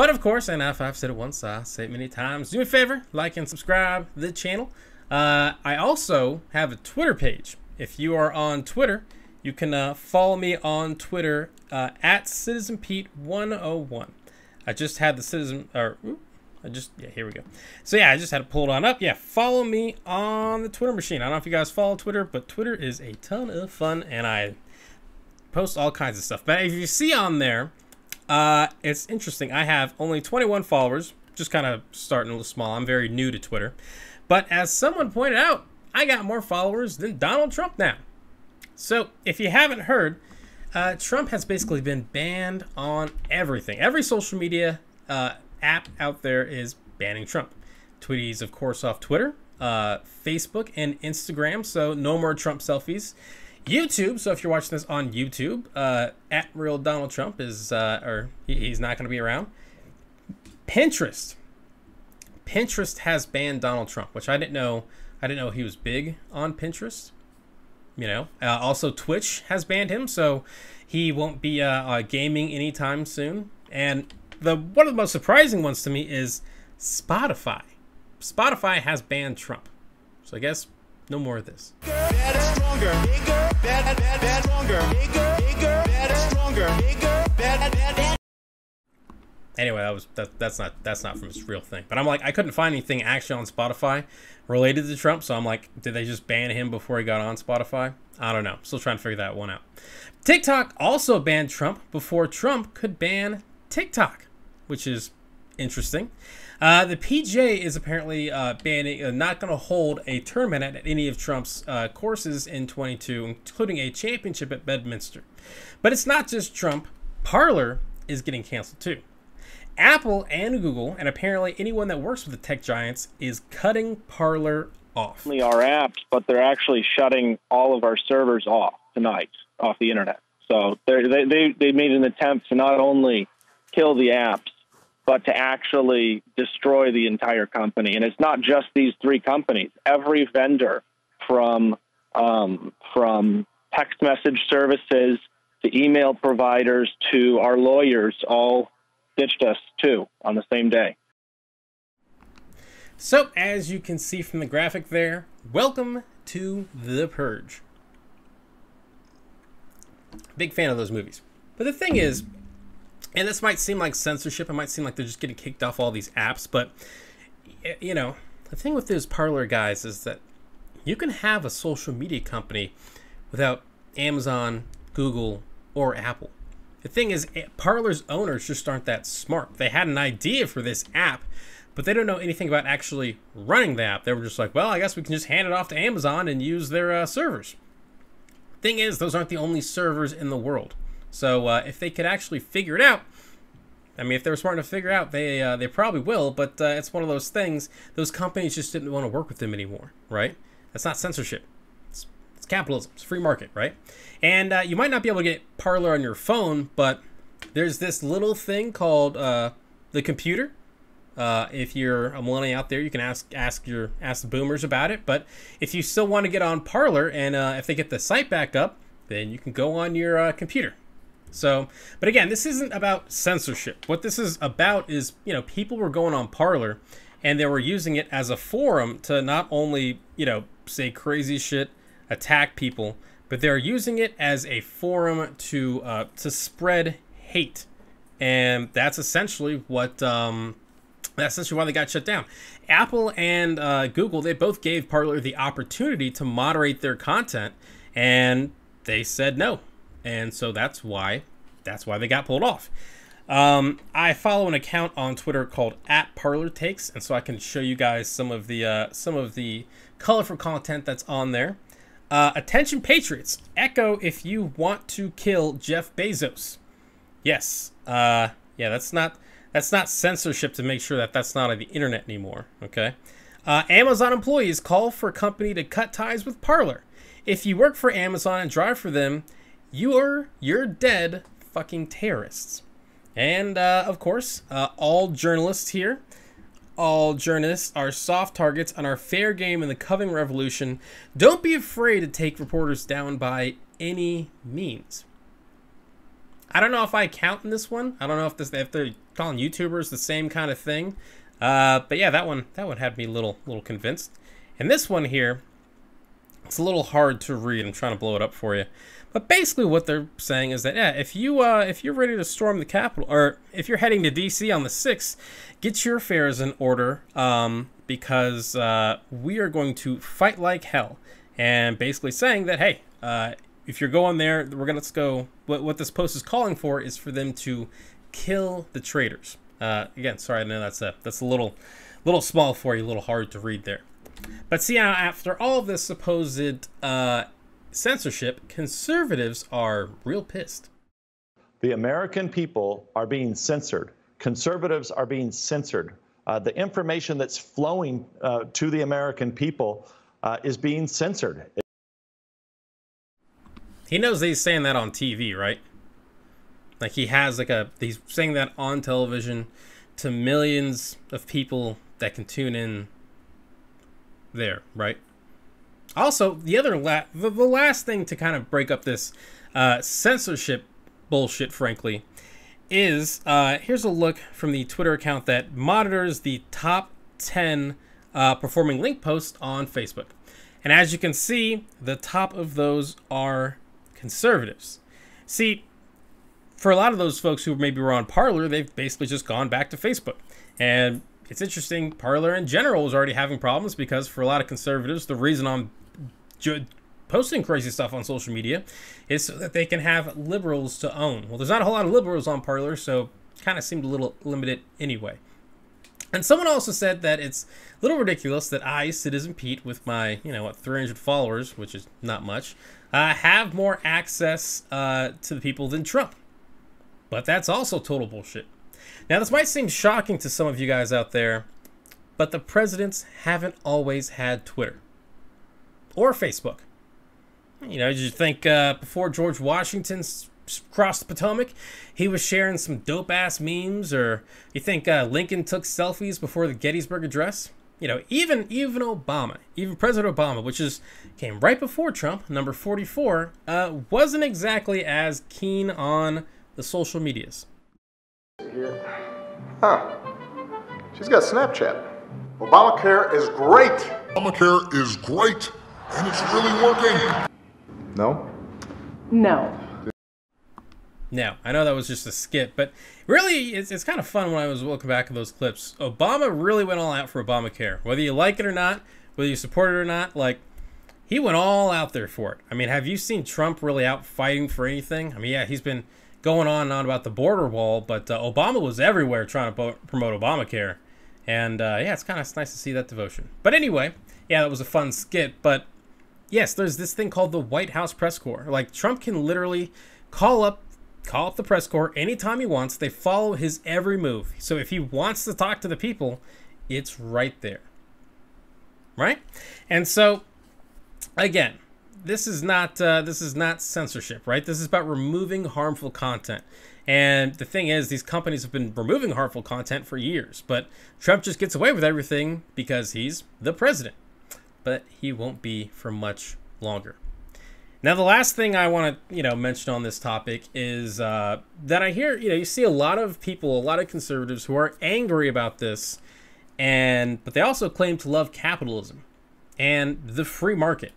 But of course, and if I've said it once, I'll say it many times, do me a favor, like and subscribe to the channel. I also have a Twitter page. If you are on Twitter, you can follow me on Twitter at CitizenPete101. I just had the here we go. So yeah, I just had to pull it on up. Yeah, follow me on the Twitter machine. I don't know if you guys follow Twitter, but Twitter is a ton of fun, and I post all kinds of stuff. But if you see on there, it's interesting. I have only 21 followers, just kind of starting a little small. I'm very new to Twitter. But as someone pointed out, I got more followers than Donald Trump now. So if you haven't heard, Trump has basically been banned on everything. Every social media app out there is banning Trump. Tweety's, of course, off Twitter, Facebook, and Instagram, so no more Trump selfies. YouTube, so if you're watching this on YouTube, at Real Donald Trump is, he's not going to be around. Pinterest. Pinterest has banned Donald Trump, which I didn't know. I didn't know he was big on Pinterest. You know, also Twitch has banned him, so he won't be gaming anytime soon. And one of the most surprising ones to me is Spotify. Spotify has banned Trump, so I guess no more of this. Better, stronger, bigger, better, stronger, bigger, better, stronger, bigger, better. Anyway, that's not from his real thing. But I'm like, I couldn't find anything actually on Spotify related to Trump, so I'm like, did they just ban him before he got on Spotify? I don't know. Still trying to figure that one out. TikTok also banned Trump before Trump could ban TikTok, which is interesting. The PJ is apparently banning, not going to hold a tournament at any of Trump's courses in 22, including a championship at Bedminster. But it's not just Trump. Parler is getting canceled too. Apple and Google, and apparently anyone that works with the tech giants, is cutting Parler off. Only our apps, but they're actually shutting all of our servers off tonight, off the internet. So they made an attempt to not only kill the apps, but to actually destroy the entire company. And it's not just these three companies. Every vendor, from text message services to email providers to our lawyers, all ditched us too on the same day. So as you can see from the graphic there, welcome to The Purge. Big fan of those movies. But the thing is, and this might seem like censorship, it might seem like they're just getting kicked off all these apps, but you know, the thing with those Parler guys is that you can have a social media company without Amazon, Google, or Apple. The thing is, Parler's owners just aren't that smart. They had an idea for this app, but they don't know anything about actually running the app. They were just like, well, I guess we can just hand it off to Amazon and use their servers. Thing is, those aren't the only servers in the world. So if they could actually figure it out, I mean, if they were smart enough to figure it out, they probably will, but it's one of those things, those companies just didn't want to work with them anymore, right? That's not censorship. It's capitalism. It's free market, right? And you might not be able to get Parler on your phone, but there's this little thing called the computer. If you're a millennial out there, you can ask the boomers about it. But if you still want to get on Parler, and if they get the site back up, then you can go on your computer. So, but again, this isn't about censorship. What this is about is, you know, people were going on Parler, and they were using it as a forum to not only, you know, say crazy shit, attack people, but they're using it as a forum to spread hate, and that's essentially what that's essentially why they got shut down. Apple and Google, they both gave Parler the opportunity to moderate their content, and they said no, and so that's why they got pulled off. I follow an account on Twitter called @ParlerTakes, and so I can show you guys some of the colorful content that's on there. Attention patriots, echo if you want to kill Jeff Bezos. Yes, yeah, that's not censorship to make sure that that's not on the internet anymore. Okay. Amazon employees call for company to cut ties with Parler. If you work for Amazon and drive for them, you're dead fucking terrorists. And of course, all journalists here. All journalists are soft targets and are fair game in the coming revolution. Don't be afraid to take reporters down by any means. I don't know if I count in this one. I don't know if they're calling YouTubers the same kind of thing. But yeah, that one had me a little convinced. And this one here, it's a little hard to read. I'm trying to blow it up for you. But basically what they're saying is that, yeah, if you're ready to storm the Capitol, or if you're heading to DC on the 6th, get your affairs in order, because we are going to fight like hell. And basically saying that, hey, if you're going there, let's go. What this post is calling for is for them to kill the traitors. Again, sorry, I know that's a little small for you, a little hard to read there. But see, now after all of this supposed censorship, conservatives are real pissed. The American people are being censored. Conservatives are being censored. The information that's flowing to the American people is being censored. He knows that he's saying that on TV, right? Like he's saying that on television to millions of people that can tune in there, right? Also, the last thing to kind of break up this censorship bullshit, frankly, is here's a look from the Twitter account that monitors the top 10 performing link posts on Facebook. And as you can see, the top of those are conservatives. See, for a lot of those folks who maybe were on Parler, they've basically just gone back to Facebook. And it's interesting, Parler in general is already having problems because for a lot of conservatives, the reason I'm posting crazy stuff on social media is so that they can have liberals to own. Well, there's not a whole lot of liberals on Parler, so kind of seemed a little limited anyway. And someone also said that it's a little ridiculous that I, Citizen Pete, with my, 300 followers, which is not much, have more access to the people than Trump. But that's also total bullshit. Now, this might seem shocking to some of you guys out there, but the presidents haven't always had Twitter or Facebook. Did you think before George Washington crossed the Potomac, he was sharing some dope-ass memes? Or you think Lincoln took selfies before the Gettysburg Address? Even Obama, even President Obama, which came right before Trump, number 44, wasn't exactly as keen on the social medias. Huh. She's got Snapchat. Obamacare is great. Obamacare is great, and it's really working. No? No. Now, I know that was just a skit, but really, it's kind of fun when I was looking back at those clips. Obama really went all out for Obamacare. Whether you like it or not, whether you support it or not, he went all out there for it. I mean, have you seen Trump really out fighting for anything? I mean, yeah, he's been going on and on about the border wall, but Obama was everywhere trying to promote Obamacare. And yeah, it's kind of nice to see that devotion. But anyway, yeah, that was a fun skit. But yes, there's this thing called the White House press corps. Trump can literally call up the press corps anytime he wants. They follow his every move. So if he wants to talk to the people, it's right there. Right? And so, again, this is not censorship, right? This is about removing harmful content. And the thing is, these companies have been removing harmful content for years, but Trump just gets away with everything because he's the president. But he won't be for much longer. Now, the last thing I want to, mention on this topic is that I hear, you see a lot of people, a lot of conservatives who are angry about this, but they also claim to love capitalism and the free market.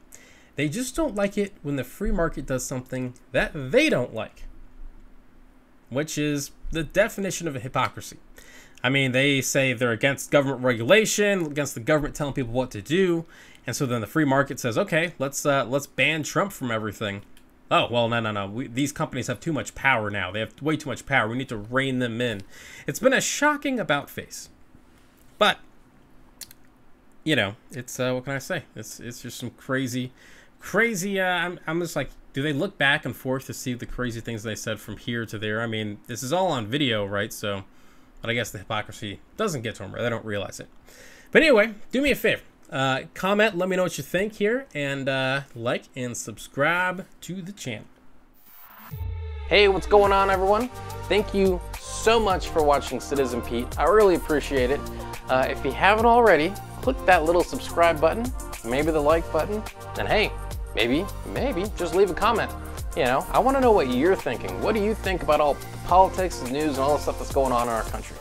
They just don't like it when the free market does something that they don't like, which is the definition of a hypocrisy. I mean, they say they're against government regulation, against the government telling people what to do, and so then the free market says, okay, let's ban Trump from everything. Oh, well, no. These companies have too much power now. They have way too much power. We need to rein them in. It's been a shocking about-face. But, it's, what can I say? It's just some crazy, I'm just like, do they look back and forth to see the crazy things they said from here to there? I mean, this is all on video, right? So, but I guess the hypocrisy doesn't get to them, right? They don't realize it. But anyway, do me a favor. Comment, let me know what you think here, and like and subscribe to the channel. Hey, what's going on, everyone? Thank you so much for watching Citizen Pete. I really appreciate it. If you haven't already, click that little subscribe button, maybe the like button, and hey, maybe just leave a comment. You know, I want to know what you're thinking. What do you think about all the politics, the news, and all the stuff that's going on in our country?